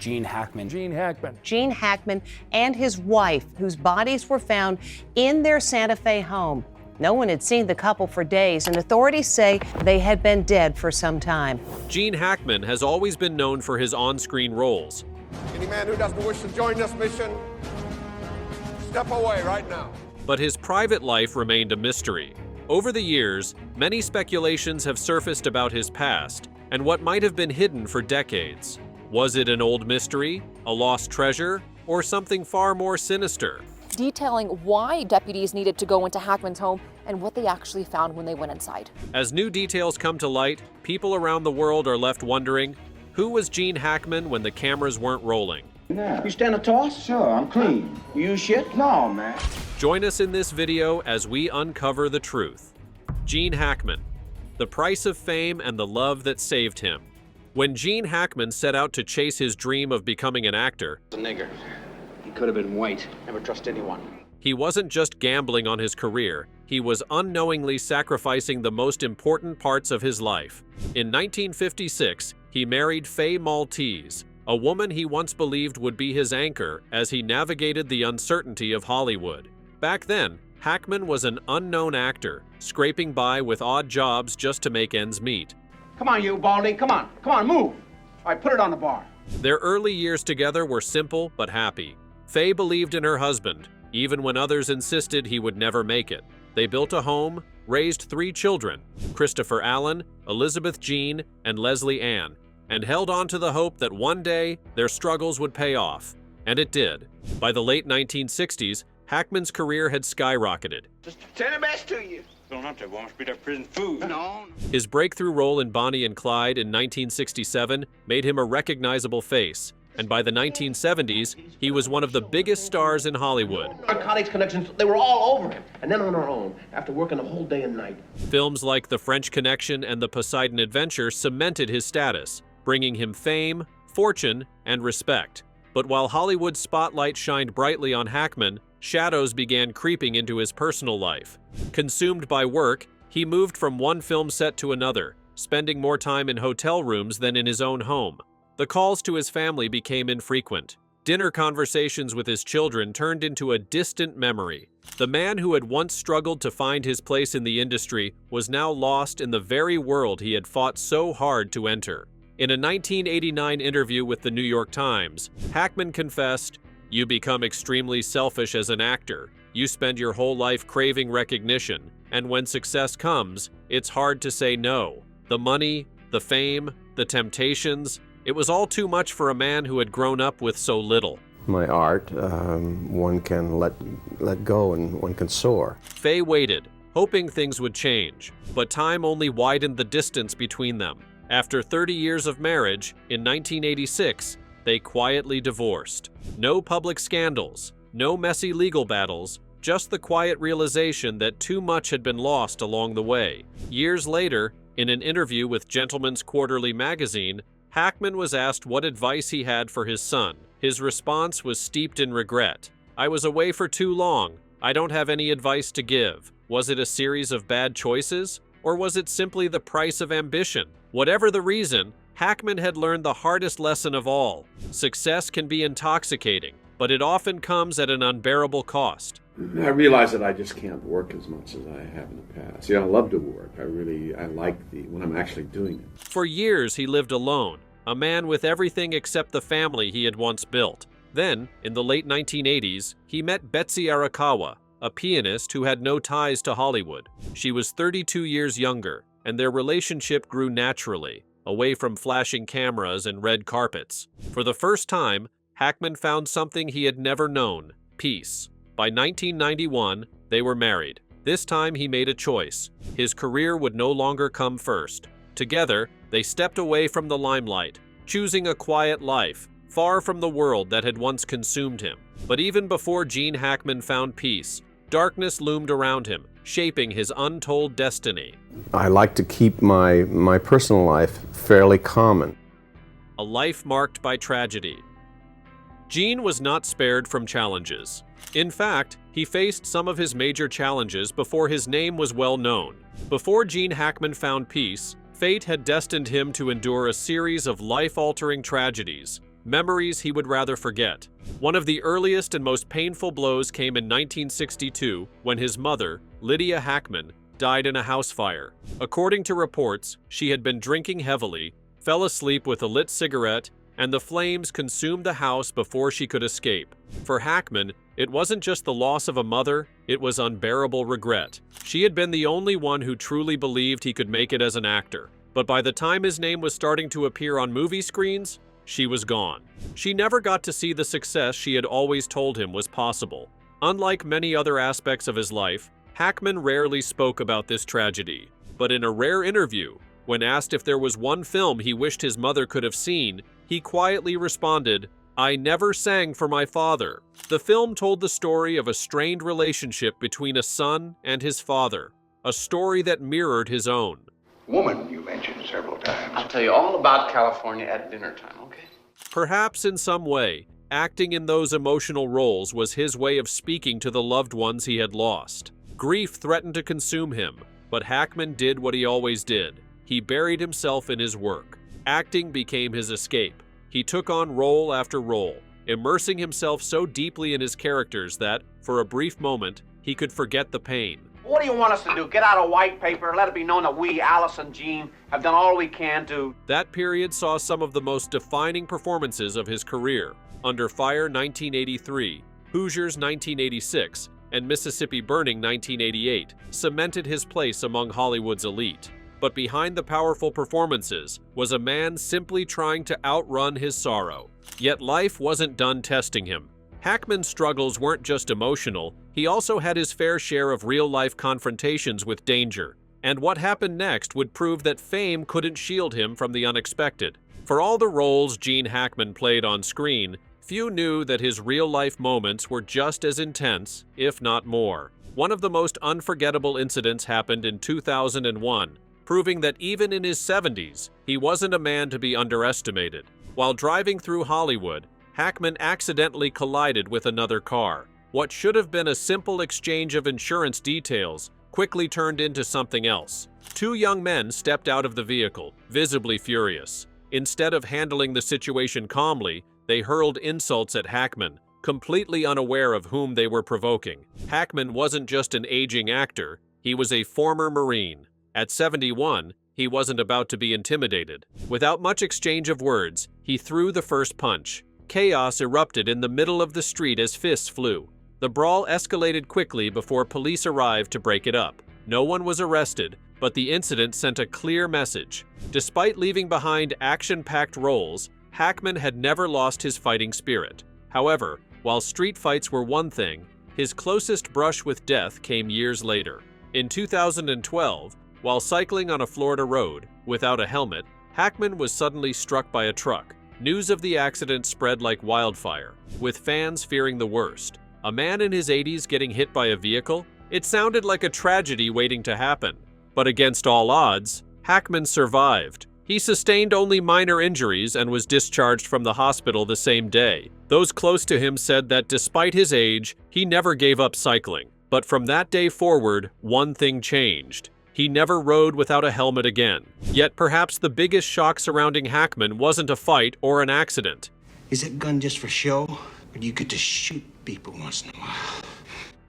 Gene Hackman. Gene Hackman. Gene Hackman and his wife, whose bodies were found in their Santa Fe home. No one had seen the couple for days, and authorities say they had been dead for some time. Gene Hackman has always been known for his on-screen roles. Any man who doesn't wish to join this mission, step away right now. But his private life remained a mystery. Over the years, many speculations have surfaced about his past and what might have been hidden for decades. Was it an old mystery, a lost treasure, or something far more sinister? Detailing why deputies needed to go into Hackman's home and what they actually found when they went inside. As new details come to light, people around the world are left wondering, who was Gene Hackman when the cameras weren't rolling? You stand a toss? Sure, I'm clean. You use shit? No, man. Join us in this video as we uncover the truth. Gene Hackman, the price of fame and the love that saved him. When Gene Hackman set out to chase his dream of becoming an actor, The nigger. He could have been white. Never trust anyone. he wasn't just gambling on his career, he was unknowingly sacrificing the most important parts of his life. In 1956, he married Faye Maltese, a woman he once believed would be his anchor as he navigated the uncertainty of Hollywood. Back then, Hackman was an unknown actor, scraping by with odd jobs just to make ends meet. Come on, you, Baldy. Come on, move. All right, put it on the bar. Their early years together were simple but happy. Faye believed in her husband, even when others insisted he would never make it. They built a home, raised 3 children, Christopher Allen, Elizabeth Jean, and Leslie Ann, and held on to the hope that one day their struggles would pay off. And it did. By the late 1960s, Hackman's career had skyrocketed. Just send the best to you. Don't have to. Won't be that prison food. No. His breakthrough role in Bonnie and Clyde in 1967 made him a recognizable face, and by the 1970s, he was one of the biggest stars in Hollywood. Our colleagues' connections, they were all over him. And then on our own, after working the whole day and night. Films like The French Connection and The Poseidon Adventure cemented his status, bringing him fame, fortune, and respect. But while Hollywood's spotlight shined brightly on Hackman, shadows began creeping into his personal life. Consumed by work, he moved from one film set to another, spending more time in hotel rooms than in his own home. The calls to his family became infrequent. Dinner conversations with his children turned into a distant memory. The man who had once struggled to find his place in the industry was now lost in the very world he had fought so hard to enter. In a 1989 interview with the New York Times, Hackman confessed, "You become extremely selfish as an actor. You spend your whole life craving recognition, and when success comes, it's hard to say no. The money, the fame, the temptations, it was all too much for a man who had grown up with so little." My art, one can let go and one can soar. Faye waited, hoping things would change, but time only widened the distance between them. After 30 years of marriage, in 1986, they quietly divorced. No public scandals, no messy legal battles, just the quiet realization that too much had been lost along the way. Years later, in an interview with Gentleman's Quarterly magazine, Hackman was asked what advice he had for his son. His response was steeped in regret. "I was away for too long. I don't have any advice to give. Was it a series of bad choices? Or was it simply the price of ambition?" Whatever the reason, Hackman had learned the hardest lesson of all. Success can be intoxicating, but it often comes at an unbearable cost. I realize that I just can't work as much as I have in the past. I love to work. I like when I'm actually doing it. For years, he lived alone, a man with everything except the family he had once built. Then, in the late 1980s, he met Betsy Arakawa, a pianist who had no ties to Hollywood. She was 32 years younger, and their relationship grew naturally, away from flashing cameras and red carpets. For the first time, Hackman found something he had never known: peace. By 1991, they were married. This time he made a choice. His career would no longer come first. Together, they stepped away from the limelight, choosing a quiet life, far from the world that had once consumed him. But even before Gene Hackman found peace, darkness loomed around him, shaping his untold destiny. I like to keep my personal life fairly common. A life marked by tragedy. Gene was not spared from challenges. In fact, he faced some of his major challenges before his name was well known. Before Gene Hackman found peace, fate had destined him to endure a series of life-altering tragedies. memories he would rather forget. One of the earliest and most painful blows came in 1962 when his mother, Lydia Hackman, died in a house fire. According to reports, she had been drinking heavily, fell asleep with a lit cigarette, and the flames consumed the house before she could escape. For Hackman, it wasn't just the loss of a mother, it was unbearable regret. She had been the only one who truly believed he could make it as an actor. But by the time his name was starting to appear on movie screens, she was gone. She never got to see the success she had always told him was possible. Unlike many other aspects of his life, Hackman rarely spoke about this tragedy. But in a rare interview, when asked if there was one film he wished his mother could have seen, he quietly responded, "I never sang for my father." The film told the story of a strained relationship between a son and his father, a story that mirrored his own. Woman, you mentioned several times. I'll tell you all about California at dinner time, okay? Perhaps in some way, acting in those emotional roles was his way of speaking to the loved ones he had lost. Grief threatened to consume him, but Hackman did what he always did. He buried himself in his work. Acting became his escape. He took on role after role, immersing himself so deeply in his characters that, for a brief moment, he could forget the pain. What do you want us to do? Get out a white paper and let it be known that we, Alice and Gene, have done all we can to... That period saw some of the most defining performances of his career. Under Fire 1983, Hoosiers 1986, and Mississippi Burning 1988 cemented his place among Hollywood's elite. But behind the powerful performances was a man simply trying to outrun his sorrow. Yet life wasn't done testing him. Hackman's struggles weren't just emotional, he also had his fair share of real-life confrontations with danger. And what happened next would prove that fame couldn't shield him from the unexpected. For all the roles Gene Hackman played on screen, few knew that his real-life moments were just as intense, if not more. One of the most unforgettable incidents happened in 2001, proving that even in his 70s, he wasn't a man to be underestimated. While driving through Hollywood, Hackman accidentally collided with another car. What should have been a simple exchange of insurance details quickly turned into something else. Two young men stepped out of the vehicle, visibly furious. Instead of handling the situation calmly, they hurled insults at Hackman, completely unaware of whom they were provoking. Hackman wasn't just an aging actor, he was a former Marine. At 71, he wasn't about to be intimidated. Without much exchange of words, he threw the first punch. Chaos erupted in the middle of the street as fists flew. The brawl escalated quickly before police arrived to break it up. No one was arrested, but the incident sent a clear message. Despite leaving behind action-packed roles, Hackman had never lost his fighting spirit. However, while street fights were one thing, his closest brush with death came years later. In 2012, while cycling on a Florida road, without a helmet, Hackman was suddenly struck by a truck. News of the accident spread like wildfire, with fans fearing the worst. A man in his 80s getting hit by a vehicle? It sounded like a tragedy waiting to happen. But against all odds, Hackman survived. He sustained only minor injuries and was discharged from the hospital the same day. Those close to him said that despite his age, he never gave up cycling. But from that day forward, one thing changed. He never rode without a helmet again. Yet perhaps the biggest shock surrounding Hackman wasn't a fight or an accident. Is that gun just for show, or do you get to shoot people once in a while?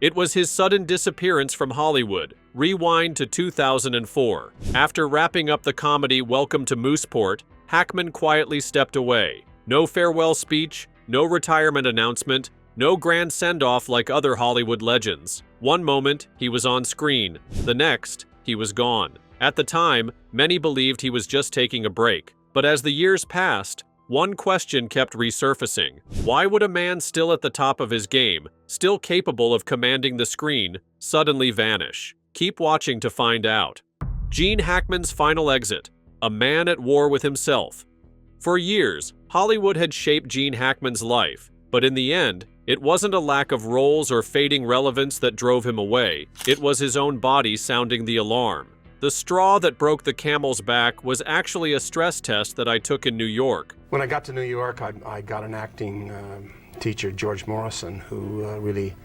It was his sudden disappearance from Hollywood. Rewind to 2004. After wrapping up the comedy Welcome to Mooseport, Hackman quietly stepped away. No farewell speech, no retirement announcement, no grand send-off like other Hollywood legends. One moment, he was on screen. The next, he was gone. At the time, many believed he was just taking a break. But as the years passed, one question kept resurfacing. Why would a man still at the top of his game, still capable of commanding the screen, suddenly vanish? Keep watching to find out. Gene Hackman's final exit, a man at war with himself. For years, Hollywood had shaped Gene Hackman's life, but in the end, it wasn't a lack of roles or fading relevance that drove him away. It was his own body sounding the alarm. The straw that broke the camel's back was actually a stress test that I took in New York. When I got to New York, I got an acting teacher, George Morrison, who really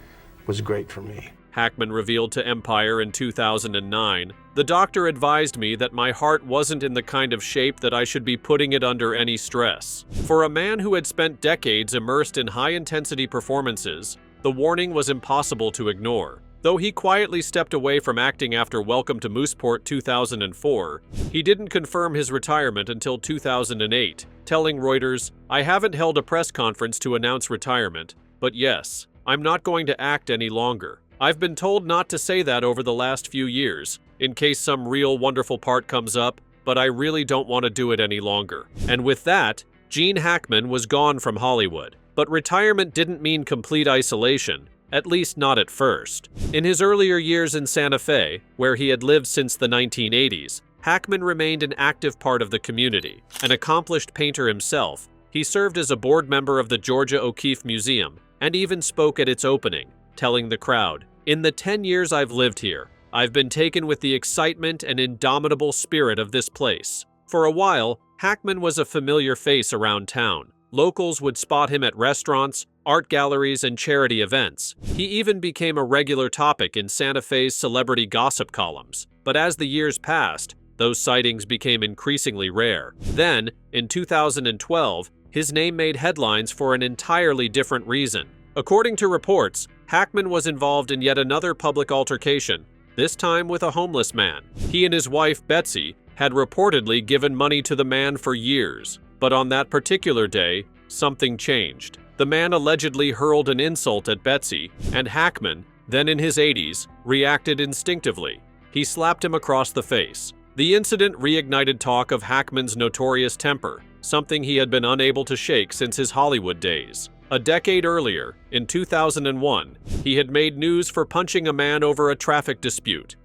was great for me. Hackman revealed to Empire in 2009. "The doctor advised me that my heart wasn't in the kind of shape that I should be putting it under any stress." For a man who had spent decades immersed in high-intensity performances, the warning was impossible to ignore. Though he quietly stepped away from acting after Welcome to Mooseport 2004, he didn't confirm his retirement until 2008, telling Reuters, "I haven't held a press conference to announce retirement, but yes, I'm not going to act any longer. I've been told not to say that over the last few years, in case some real wonderful part comes up, but I really don't want to do it any longer." And with that, Gene Hackman was gone from Hollywood. But retirement didn't mean complete isolation, at least not at first. In his earlier years in Santa Fe, where he had lived since the 1980s, Hackman remained an active part of the community. An accomplished painter himself, he served as a board member of the Georgia O'Keeffe Museum and even spoke at its opening, telling the crowd, "In the 10 years I've lived here, I've been taken with the excitement and indomitable spirit of this place." For a while, Hackman was a familiar face around town. Locals would spot him at restaurants, art galleries, and charity events. He even became a regular topic in Santa Fe's celebrity gossip columns. But as the years passed, those sightings became increasingly rare. Then, in 2012, his name made headlines for an entirely different reason. According to reports, Hackman was involved in yet another public altercation, this time with a homeless man. He and his wife, Betsy, had reportedly given money to the man for years. But on that particular day, something changed. The man allegedly hurled an insult at Betsy, and Hackman, then in his 80s, reacted instinctively. He slapped him across the face. The incident reignited talk of Hackman's notorious temper, something he had been unable to shake since his Hollywood days. A decade earlier, in 2001, he had made news for punching a man over a traffic dispute,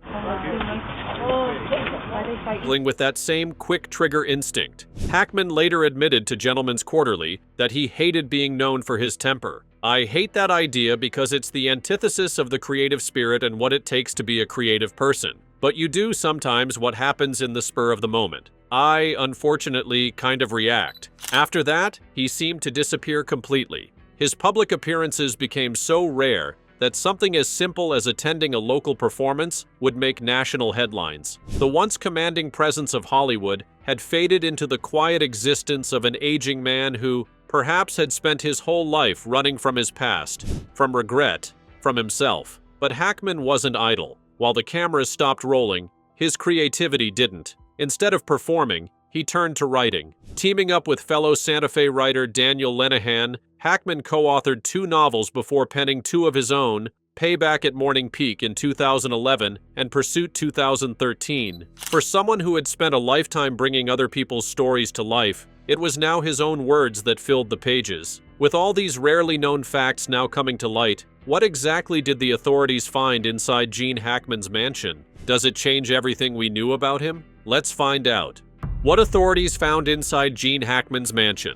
with that same quick trigger instinct. Hackman later admitted to Gentleman's Quarterly that he hated being known for his temper. "I hate that idea because it's the antithesis of the creative spirit and what it takes to be a creative person. But you do sometimes what happens in the spur of the moment. I, unfortunately, kind of react." After that, he seemed to disappear completely. His public appearances became so rare that something as simple as attending a local performance would make national headlines. The once commanding presence of Hollywood had faded into the quiet existence of an aging man who perhaps had spent his whole life running from his past, from regret, from himself. But Hackman wasn't idle. While the cameras stopped rolling, his creativity didn't. Instead of performing, he turned to writing. Teaming up with fellow Santa Fe writer Daniel Lenihan, Hackman co-authored 2 novels before penning 2 of his own, Payback at Morning Peak in 2011 and Pursuit 2013. For someone who had spent a lifetime bringing other people's stories to life, it was now his own words that filled the pages. With all these rarely known facts now coming to light, what exactly did the authorities find inside Gene Hackman's mansion? Does it change everything we knew about him? Let's find out. What authorities found inside Gene Hackman's mansion?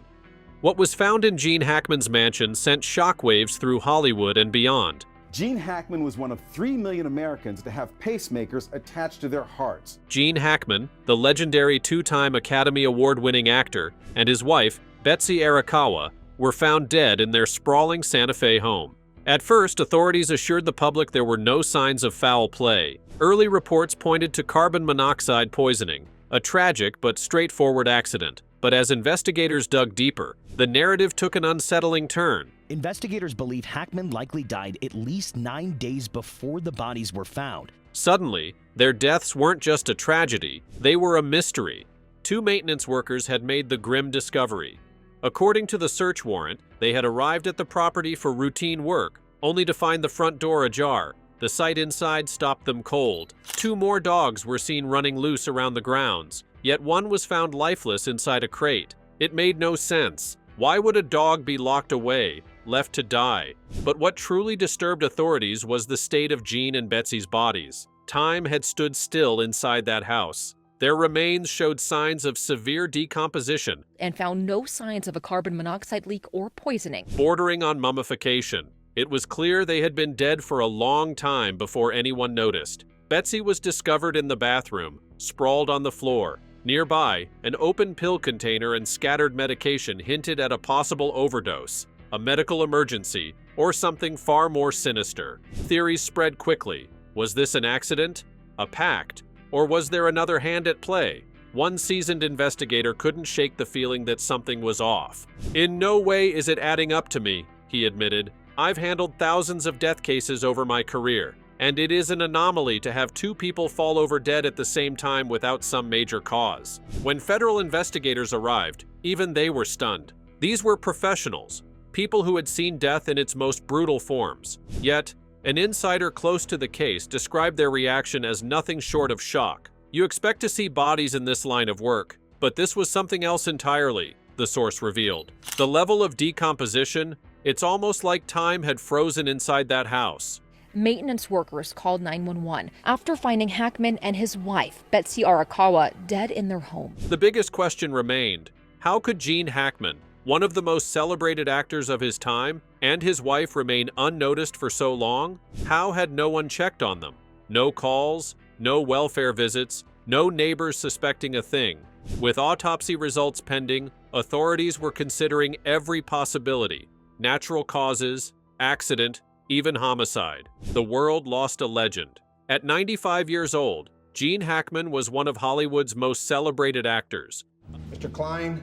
What was found in Gene Hackman's mansion sent shockwaves through Hollywood and beyond. Gene Hackman was one of 3 million Americans to have pacemakers attached to their hearts. Gene Hackman, the legendary 2-time Academy Award-winning actor, and his wife, Betsy Arakawa, were found dead in their sprawling Santa Fe home. At first, authorities assured the public there were no signs of foul play. Early reports pointed to carbon monoxide poisoning, a tragic but straightforward accident. But as investigators dug deeper, the narrative took an unsettling turn. Investigators believe Hackman likely died at least 9 days before the bodies were found. Suddenly, their deaths weren't just a tragedy, they were a mystery. 2 maintenance workers had made the grim discovery. According to the search warrant, they had arrived at the property for routine work, only to find the front door ajar. The sight inside stopped them cold. 2 more dogs were seen running loose around the grounds, yet one was found lifeless inside a crate. It made no sense. Why would a dog be locked away, left to die? But what truly disturbed authorities was the state of Gene and Betsy's bodies. Time had stood still inside that house. Their remains showed signs of severe decomposition and found no signs of a carbon monoxide leak or poisoning, bordering on mummification. It was clear they had been dead for a long time before anyone noticed. Betsy was discovered in the bathroom, sprawled on the floor. Nearby, an open pill container and scattered medication hinted at a possible overdose. a medical emergency, or something far more sinister. Theories spread quickly. Was this an accident? A pact? Or was there another hand at play? One seasoned investigator couldn't shake the feeling that something was off. "In no way is it adding up to me," he admitted. "I've handled thousands of death cases over my career, and it is an anomaly to have two people fall over dead at the same time without some major cause." When federal investigators arrived, even they were stunned. These were professionals, people who had seen death in its most brutal forms. Yet, an insider close to the case described their reaction as nothing short of shock. "You expect to see bodies in this line of work, but this was something else entirely," the source revealed. "The level of decomposition, it's almost like time had frozen inside that house." Maintenance workers called 911 after finding Hackman and his wife, Betsy Arakawa, dead in their home. The biggest question remained: how could Gene Hackman, one of the most celebrated actors of his time, and his wife remain unnoticed for so long? How had no one checked on them? No calls, no welfare visits, no neighbors suspecting a thing. With autopsy results pending, authorities were considering every possibility: natural causes, accident, even homicide. The world lost a legend. At 95 years old, Gene Hackman was one of Hollywood's most celebrated actors. Mr. Klein,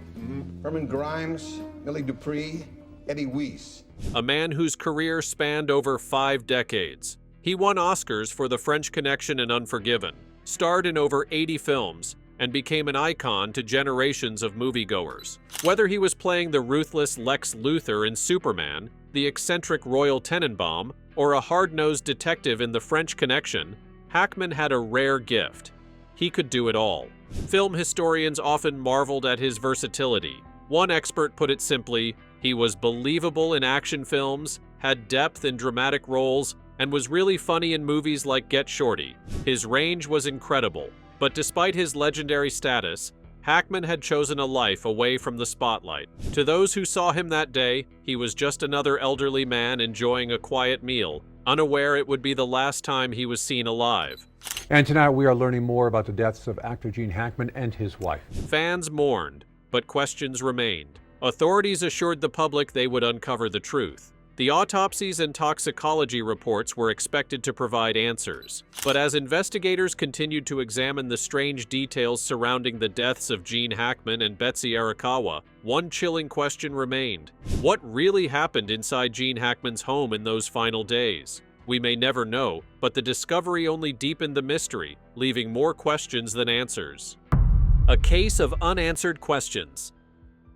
Herman Grimes, Millie Dupree, Eddie Weiss. A man whose career spanned over 5 decades. He won Oscars for The French Connection and Unforgiven, starred in over 80 films, and became an icon to generations of moviegoers. Whether he was playing the ruthless Lex Luthor in Superman, the eccentric Royal Tenenbaum, or a hard-nosed detective in The French Connection, Hackman had a rare gift. He could do it all. Film historians often marveled at his versatility. One expert put it simply: he was believable in action films, had depth in dramatic roles, and was really funny in movies like Get Shorty. His range was incredible, but despite his legendary status, Hackman had chosen a life away from the spotlight. To those who saw him that day, he was just another elderly man enjoying a quiet meal, unaware it would be the last time he was seen alive. And tonight we are learning more about the deaths of actor Gene Hackman and his wife. Fans mourned, but questions remained. Authorities assured the public they would uncover the truth. The autopsies and toxicology reports were expected to provide answers. But as investigators continued to examine the strange details surrounding the deaths of Gene Hackman and Betsy Arakawa, one chilling question remained: what really happened inside Gene Hackman's home in those final days? We may never know, but the discovery only deepened the mystery, leaving more questions than answers. A case of unanswered questions.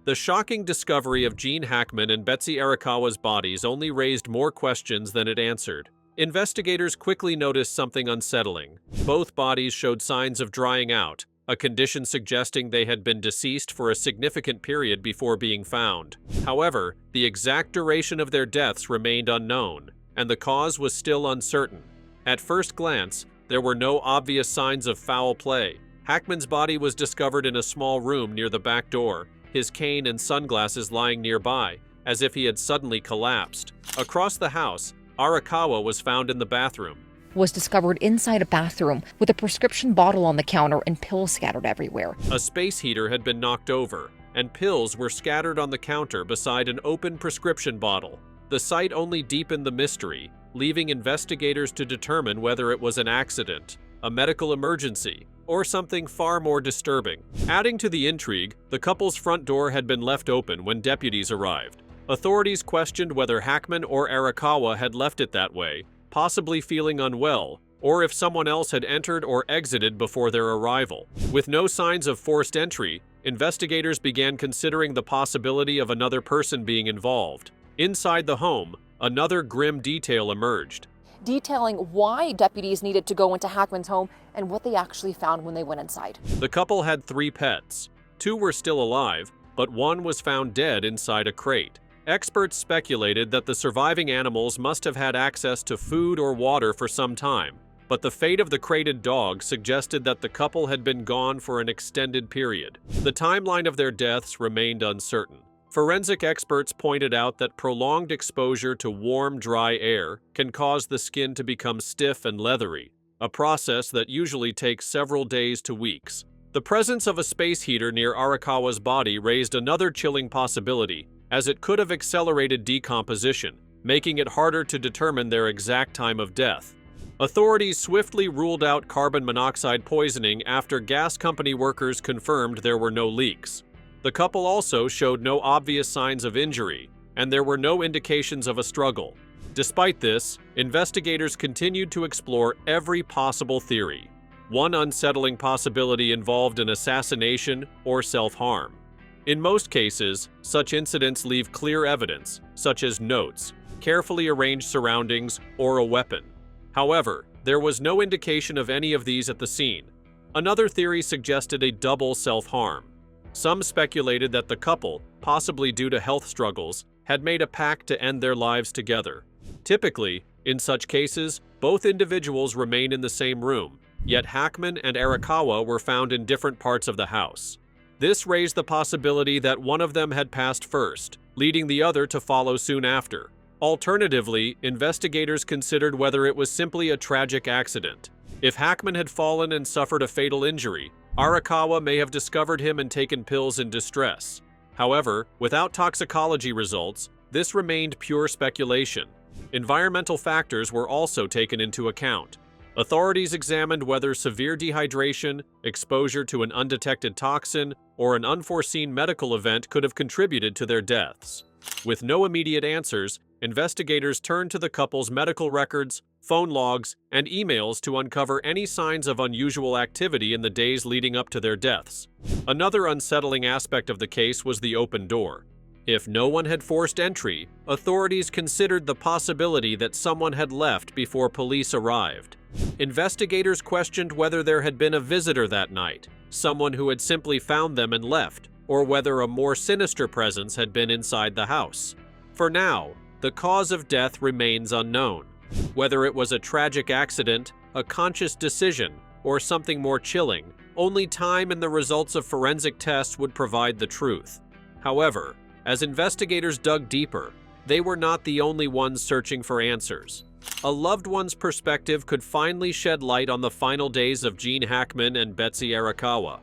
The shocking discovery of Gene Hackman and Betsy Arakawa's bodies only raised more questions than it answered. Investigators quickly noticed something unsettling. Both bodies showed signs of drying out, a condition suggesting they had been deceased for a significant period before being found. However, the exact duration of their deaths remained unknown, and the cause was still uncertain. At first glance, there were no obvious signs of foul play. Hackman's body was discovered in a small room near the back door, his cane and sunglasses lying nearby, as if he had suddenly collapsed. Across the house, Arakawa was found in the bathroom. Was discovered inside a bathroom with a prescription bottle on the counter and pills scattered everywhere. A space heater had been knocked over, and pills were scattered on the counter beside an open prescription bottle. The sight only deepened the mystery, leaving investigators to determine whether it was an accident, a medical emergency, or something far more disturbing. Adding to the intrigue, the couple's front door had been left open when deputies arrived. Authorities questioned whether Hackman or Arakawa had left it that way, possibly feeling unwell, or if someone else had entered or exited before their arrival. With no signs of forced entry, investigators began considering the possibility of another person being involved. Inside the home, another grim detail emerged. Detailing why deputies needed to go into Hackman's home and what they actually found when they went inside. The couple had 3 pets. 2 were still alive, but 1 was found dead inside a crate. Experts speculated that the surviving animals must have had access to food or water for some time, but the fate of the crated dog suggested that the couple had been gone for an extended period. The timeline of their deaths remained uncertain. Forensic experts pointed out that prolonged exposure to warm, dry air can cause the skin to become stiff and leathery, a process that usually takes several days to weeks. The presence of a space heater near Arakawa's body raised another chilling possibility. as it could have accelerated decomposition, making it harder to determine their exact time of death. Authorities swiftly ruled out carbon monoxide poisoning after gas company workers confirmed there were no leaks. The couple also showed no obvious signs of injury, and there were no indications of a struggle. Despite this, investigators continued to explore every possible theory. One unsettling possibility involved an assassination or self-harm. In most cases, such incidents leave clear evidence, such as notes, carefully arranged surroundings, or a weapon. However, there was no indication of any of these at the scene. Another theory suggested a double self-harm. Some speculated that the couple, possibly due to health struggles, had made a pact to end their lives together. Typically, in such cases, both individuals remain in the same room, yet Hackman and Arakawa were found in different parts of the house. This raised the possibility that one of them had passed first, leading the other to follow soon after. Alternatively, investigators considered whether it was simply a tragic accident. If Hackman had fallen and suffered a fatal injury, Arakawa may have discovered him and taken pills in distress. However, without toxicology results, this remained pure speculation. Environmental factors were also taken into account. Authorities examined whether severe dehydration, exposure to an undetected toxin, or an unforeseen medical event could have contributed to their deaths. With no immediate answers, investigators turned to the couple's medical records, phone logs, and emails to uncover any signs of unusual activity in the days leading up to their deaths. Another unsettling aspect of the case was the open door. If no one had forced entry, authorities considered the possibility that someone had left before police arrived. Investigators questioned whether there had been a visitor that night, someone who had simply found them and left, or whether a more sinister presence had been inside the house. For now, the cause of death remains unknown. Whether it was a tragic accident, a conscious decision, or something more chilling, only time and the results of forensic tests would provide the truth. However, as investigators dug deeper, they were not the only ones searching for answers. A loved one's perspective could finally shed light on the final days of Gene Hackman and Betsy Arakawa.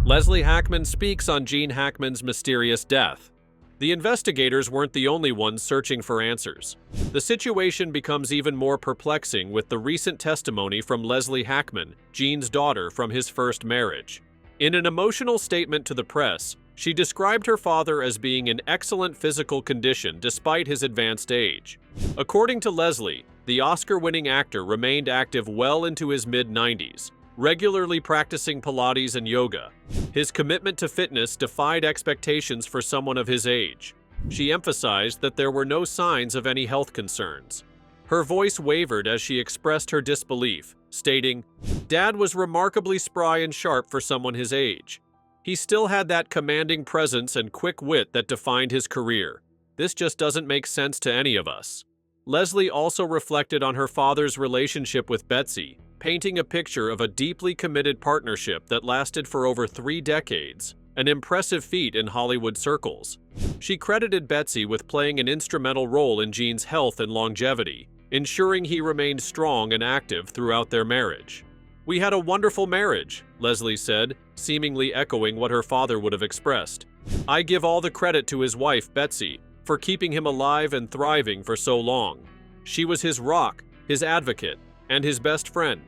Leslie Hackman speaks on Gene Hackman's mysterious death. The investigators weren't the only ones searching for answers. The situation becomes even more perplexing with the recent testimony from Leslie Hackman, Gene's daughter from his first marriage. In an emotional statement to the press, she described her father as being in excellent physical condition despite his advanced age. According to Leslie, the Oscar-winning actor remained active well into his mid-90s, regularly practicing Pilates and yoga. His commitment to fitness defied expectations for someone of his age. She emphasized that there were no signs of any health concerns. Her voice wavered as she expressed her disbelief, stating, "Dad was remarkably spry and sharp for someone his age. He still had that commanding presence and quick wit that defined his career. This just doesn't make sense to any of us." Leslie also reflected on her father's relationship with Betsy, painting a picture of a deeply committed partnership that lasted for over 3 decades, an impressive feat in Hollywood circles. She credited Betsy with playing an instrumental role in Gene's health and longevity, ensuring he remained strong and active throughout their marriage. "We had a wonderful marriage," Leslie said, seemingly echoing what her father would have expressed. "I give all the credit to his wife, Betsy, for keeping him alive and thriving for so long. She was his rock, his advocate, and his best friend."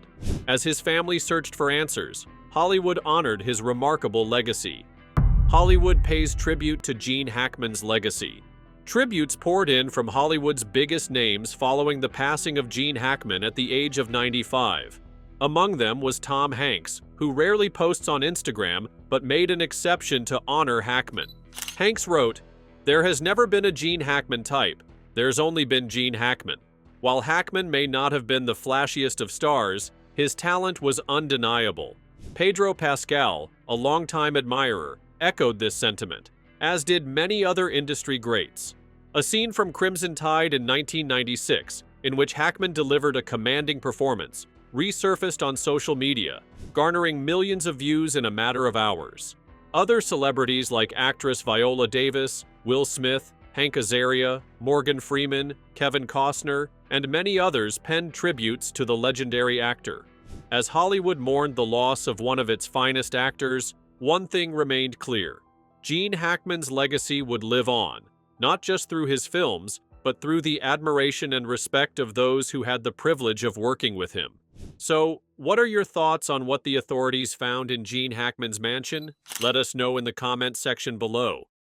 As his family searched for answers, Hollywood honored his remarkable legacy. Hollywood pays tribute to Gene Hackman's legacy. Tributes poured in from Hollywood's biggest names following the passing of Gene Hackman at the age of 95. Among them was Tom Hanks, who rarely posts on Instagram but made an exception to honor Hackman. Hanks wrote, "There has never been a Gene Hackman type. There's only been Gene Hackman. While Hackman may not have been the flashiest of stars, his talent was undeniable." Pedro Pascal, a longtime admirer, echoed this sentiment, as did many other industry greats. A scene from Crimson Tide in 1996, in which Hackman delivered a commanding performance, resurfaced on social media, garnering millions of views in a matter of hours. Other celebrities like actress Viola Davis, Will Smith, Hank Azaria, Morgan Freeman, Kevin Costner, and many others penned tributes to the legendary actor. As Hollywood mourned the loss of one of its finest actors, one thing remained clear: Gene Hackman's legacy would live on, not just through his films, but through the admiration and respect of those who had the privilege of working with him. So, what are your thoughts on what the authorities found in Gene Hackman's mansion? Let us know in the comments section below.